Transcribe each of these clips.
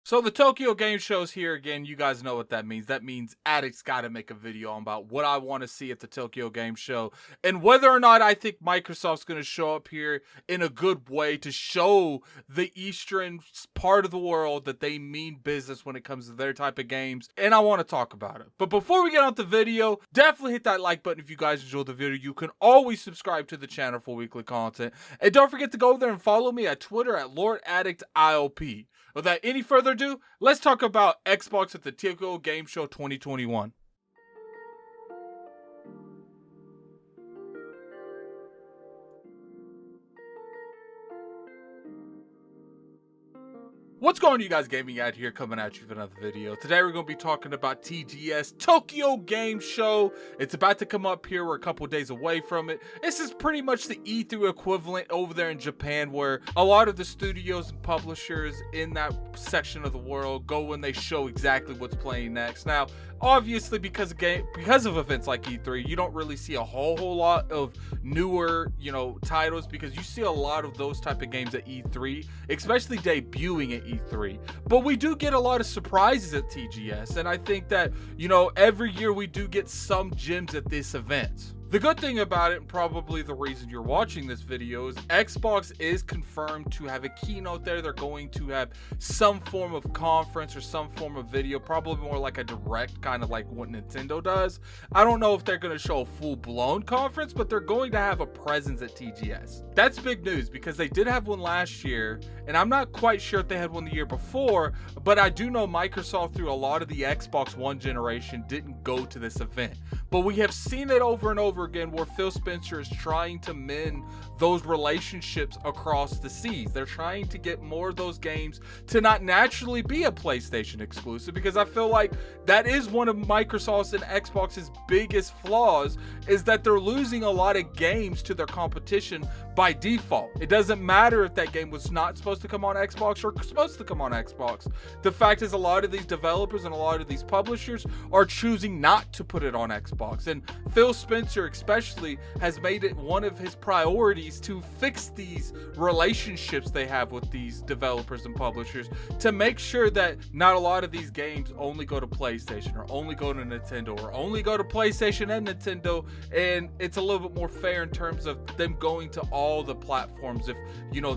So the Tokyo Game Show's here again. You guys know what that means. That means Addict's got to make a video on about what I want to see at the Tokyo Game Show and whether or not I think Microsoft's going to show up here in a good way to show the eastern part of the world that they mean business when it comes to their type of games. And I want to talk about it. But before we get on the video, definitely hit that like button if you guys enjoyed the video. You can always subscribe to the channel for weekly content. And don't forget to go there and follow me at Twitter at LordAddictIOP. Without any further ado, let's talk about Xbox at the Tokyo Game Show 2021. What's going on, you guys? Gaming out here coming at you with another video. Today we're going to be talking about TGS Tokyo Game Show. It's about to come up here. We're a couple days away from it. This is pretty much the E3 equivalent over there in Japan, where a lot of the studios and publishers in that section of the world go when they show exactly what's playing next. Now, obviously, because of events like E3, you don't really see a whole lot of newer, titles, because you see a lot of those type of games at E3, especially debuting at E3. But we do get a lot of surprises at TGS, and I think that, every year we do get some gems at this event. The good thing about it, and probably the reason you're watching this video, is Xbox is confirmed to have a keynote there. They're going to have some form of conference or some form of video, probably more like a direct, kind of like what Nintendo does. I don't know if they're going to show a full-blown conference, but they're going to have a presence at TGS. That's big news because they did have one last year, and I'm not quite sure if they had one the year before, but I do know Microsoft, through a lot of the Xbox One generation, didn't go to this event. But we have seen it over and over again where Phil Spencer is trying to mend those relationships across the seas. They're trying to get more of those games to not naturally be a PlayStation exclusive, because I feel like that is one of Microsoft's and Xbox's biggest flaws, is that they're losing a lot of games to their competition by default. It doesn't matter if that game was not supposed to come on Xbox or supposed to come on Xbox. The fact is, a lot of these developers and a lot of these publishers are choosing not to put it on Xbox. And Phil Spencer especially has made it one of his priorities to fix these relationships they have with these developers and publishers, to make sure that not a lot of these games only go to PlayStation or only go to Nintendo or only go to PlayStation and Nintendo, and it's a little bit more fair in terms of them going to all the platforms if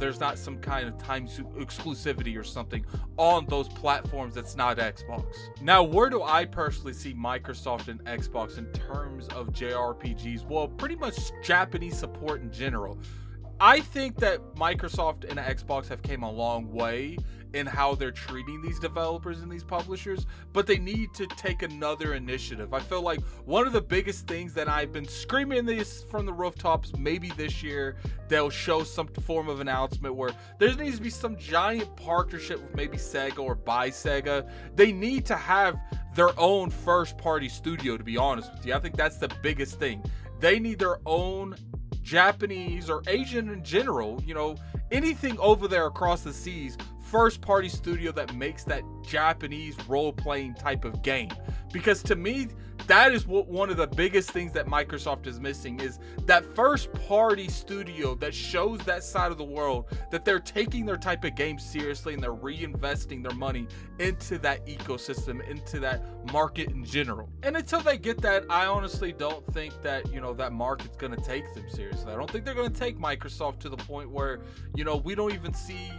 there's not some kind of time exclusivity or something on those platforms that's not Xbox. Now, where do I personally see Microsoft and Xbox in terms of JRPGs? Well, pretty much Japanese support in general. I think that Microsoft and Xbox have came a long way in how they're treating these developers and these publishers, but they need to take another initiative. I feel like one of the biggest things that I've been screaming this from the rooftops, maybe this year they'll show some form of announcement where there needs to be some giant partnership with maybe Sega or by Sega. They need to have their own first party studio, to be honest with you. I think that's the biggest thing. They need their own Japanese or Asian in general, anything over there across the seas, first party studio that makes that Japanese role-playing type of game. Because to me, that is what one of the biggest things that Microsoft is missing, is that first party studio that shows that side of the world that they're taking their type of game seriously and they're reinvesting their money into that ecosystem, into that market in general. And until they get that, I honestly don't think that, that market's going to take them seriously. I don't think they're going to take Microsoft to the point where, we don't even see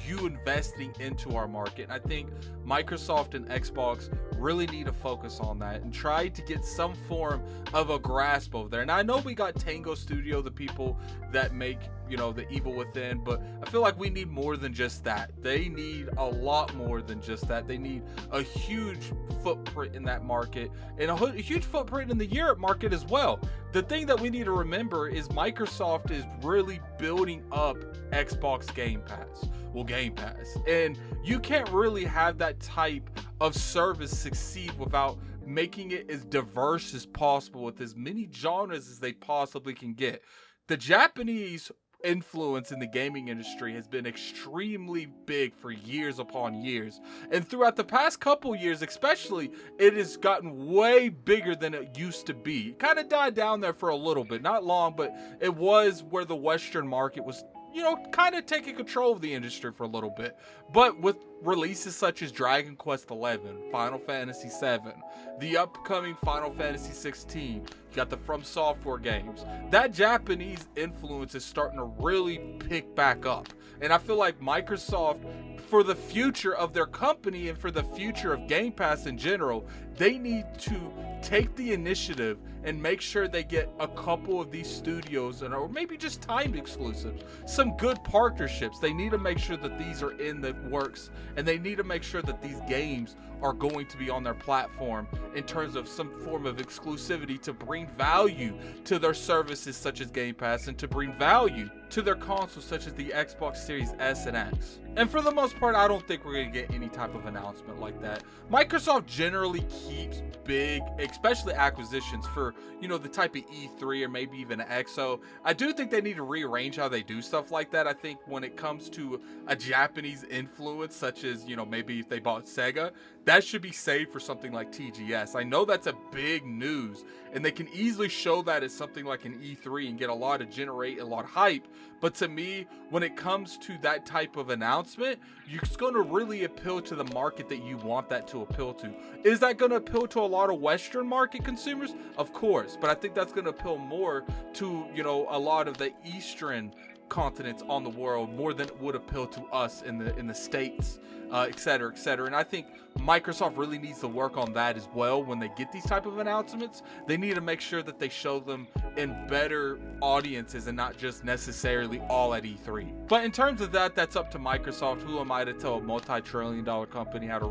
you investing into our market. And I think Microsoft and Xbox really need to focus on that and try to get some form of a grasp over there. And I know we got Tango Studio, the people that make the Evil Within, but I feel like we need more than just that. They need a lot more than just that. They need a huge footprint in that market and a huge footprint in the Europe market as well. The thing that we need to remember is Microsoft is really building up Xbox Game Pass. Well, Game Pass. And you can't really have that type of service succeed without making it as diverse as possible with as many genres as they possibly can get. The Japanese influence in the gaming industry has been extremely big for years upon years, and throughout the past couple years especially, it has gotten way bigger than it used to be. Kind of died down there for a little bit, not long, but it was where the Western market was you know, kind of taking control of the industry for a little bit. But with releases such as Dragon Quest XI, Final Fantasy VII, the upcoming Final Fantasy 16, you got the From Software games, that Japanese influence is starting to really pick back up. And I feel like Microsoft, for the future of their company and for the future of Game Pass in general, they need to take the initiative and make sure they get a couple of these studios, or maybe just timed exclusives, some good partnerships. They need to make sure that these are in the works, and they need to make sure that these games are going to be on their platform in terms of some form of exclusivity to bring value to their services such as Game Pass, and to bring value to their consoles such as the Xbox Series S and X. And for the most part, I don't think we're going to get any type of announcement like that. Microsoft generally keeps big, especially acquisitions for, you know, the type of E3 or maybe even an XO. I do think they need to rearrange how they do stuff like that. I think when it comes to a Japanese influence, such as, you know, maybe if they bought Sega, that should be saved for something like TGS. I know that's a big news, and they can easily show that as something like an E3 and generate a lot of hype. But to me, when it comes to that type of announcement, it's going to really appeal to the market that you want that to appeal to. Is that going to appeal to a lot of Western market consumers? Of course, but I think that's going to appeal more to, you know, a lot of the Eastern continents on the world, more than it would appeal to us in the States, etc., etc. And I think Microsoft really needs to work on that as well. When they get these type of announcements, they need to make sure that they show them in better audiences and not just necessarily all at E3. But in terms of that, that's up to Microsoft. Who am I to tell a multi-trillion-dollar company how to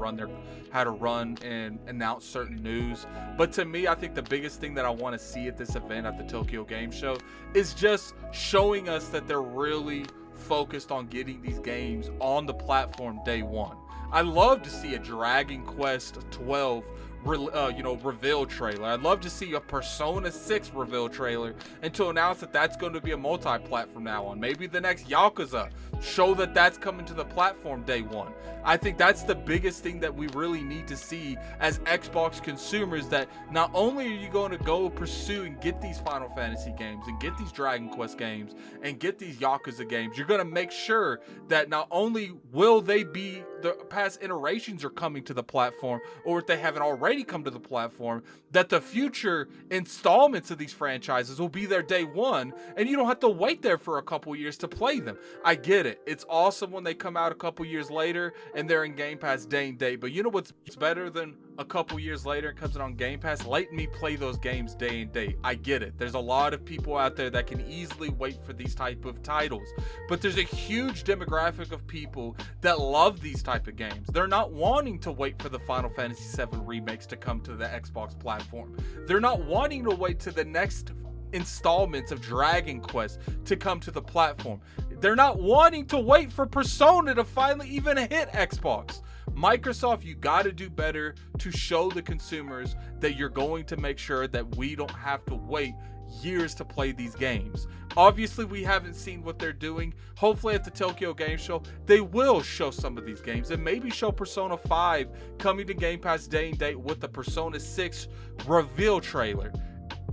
run and announce certain news? But to me, I think the biggest thing that I want to see at this event, at the Tokyo Game Show, is just showing us that they're really focused on getting these games on the platform day one. I love to see a Dragon Quest XII reveal trailer. I'd love to see a Persona 6 reveal trailer, and to announce that that's going to be a multi-platform now on. Maybe the next Yakuza, show that that's coming to the platform day one. I think that's the biggest thing that we really need to see as Xbox consumers, that not only are you going to go pursue and get these Final Fantasy games and get these Dragon Quest games and get these Yakuza games, you're going to make sure that not only will they be, the past iterations are coming to the platform, or if they haven't already come to the platform, that the future installments of these franchises will be there day one, and you don't have to wait there for a couple years to play them. I get it. It's awesome when they come out a couple years later and they're in Game Pass day and date, but you know what's better than a couple years later and comes it on Game Pass? Let me play those games day and date. I get it. There's a lot of people out there that can easily wait for these type of titles, but there's a huge demographic of people that love these type of games. They're not wanting to wait for the Final Fantasy VII remakes to come to the Xbox platform. They're not wanting to wait to the next installments of Dragon Quest to come to the platform. They're not wanting to wait for Persona to finally even hit Xbox. Microsoft, you got to do better to show the consumers that you're going to make sure that we don't have to wait years to play these games. Obviously, we haven't seen what they're doing. Hopefully at the Tokyo Game Show, they will show some of these games, and maybe show Persona 5 coming to Game Pass day and date with the Persona 6 reveal trailer.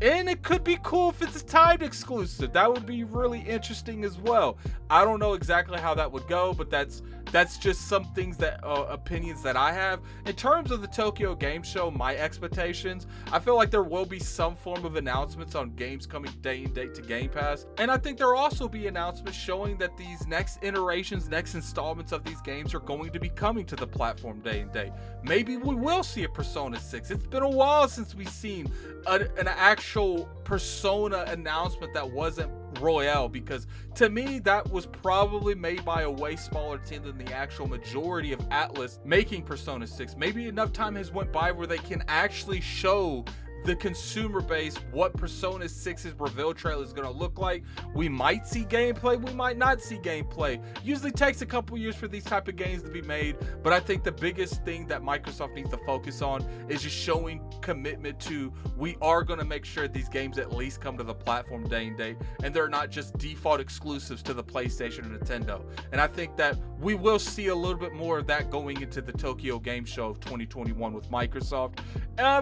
And it could be cool if it's a timed exclusive. That would be really interesting as well. I don't know exactly how that would go, but that's just some things that opinions that I have. In terms of the Tokyo Game Show, my expectations, I feel like there will be some form of announcements on games coming day and date to Game Pass. And I think there will also be announcements showing that these next iterations, next installments of these games are going to be coming to the platform day and date. Maybe we will see a Persona 6. It's been a while since we've seen an actual Persona announcement that wasn't Royale, because to me that was probably made by a way smaller team than the actual majority of Atlas making Persona 6. Maybe enough time has went by where they can actually show the consumer base what Persona 6's reveal trailer is going to look like. We might see gameplay, we might not see gameplay. Usually takes a couple years for these type of games to be made, but I think the biggest thing that Microsoft needs to focus on is just showing commitment to, we are going to make sure these games at least come to the platform day and date, and they're not just default exclusives to the PlayStation or Nintendo. And I think that we will see a little bit more of that going into the Tokyo Game Show of 2021 with Microsoft.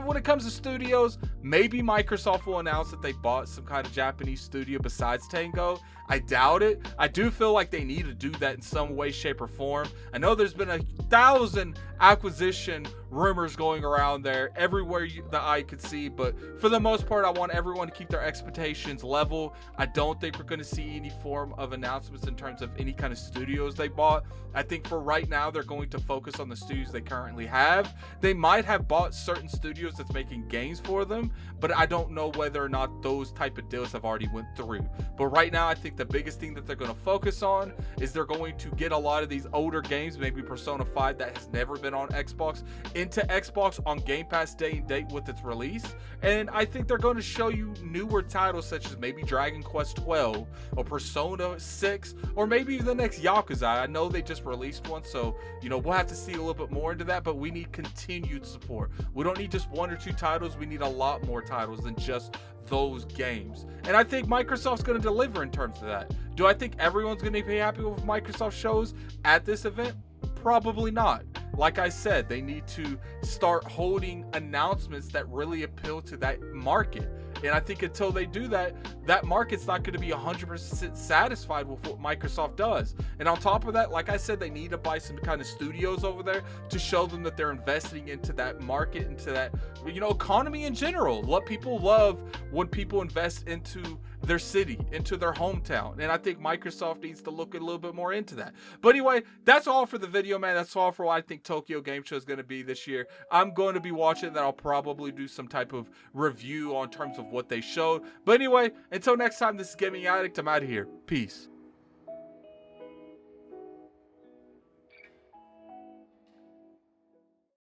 When it comes to studios, studios, maybe Microsoft will announce that they bought some kind of Japanese studio besides Tango. I doubt it. I do feel like they need to do that in some way, shape, or form. I know there's been 1,000 acquisition rumors going around there everywhere the eye could see, but for the most part, I want everyone to keep their expectations level. I don't think we're going to see any form of announcements in terms of any kind of studios they bought. I think for right now, they're going to focus on the studios they currently have. They might have bought certain studios that's making games for them, but I don't know whether or not those type of deals have already went through. But right now, I think the biggest thing that they're going to focus on is they're going to get a lot of these older games, maybe Persona 5 that has never been on Xbox, into Xbox on Game Pass day and date with its release. And I think they're going to show you newer titles such as maybe Dragon Quest 12 or Persona 6 or maybe the next Yakuza. I know they just released one, so we'll have to see a little bit more into that, but we need continued support. We don't need just 1 or 2 titles. We need a lot more titles than just those games. And I think Microsoft's going to deliver in terms of that. Do I think everyone's going to be happy with Microsoft shows at this event? Probably not. Like I said, they need to start holding announcements that really appeal to that market. And I think until they do that, that market's not going to be 100% satisfied with what Microsoft does. And on top of that, like I said, they need to buy some kind of studios over there to show them that they're investing into that market, into that, economy in general. What people love when people invest into their city, into their hometown. And I think Microsoft needs to look a little bit more into that. But anyway, that's all for the video, man. That's all for what I think Tokyo Game Show is going to be this year. I'm going to be watching that. I'll probably do some type of review on terms of what they showed. But anyway, until next time, this is Gaming Addict. I'm out of here. Peace.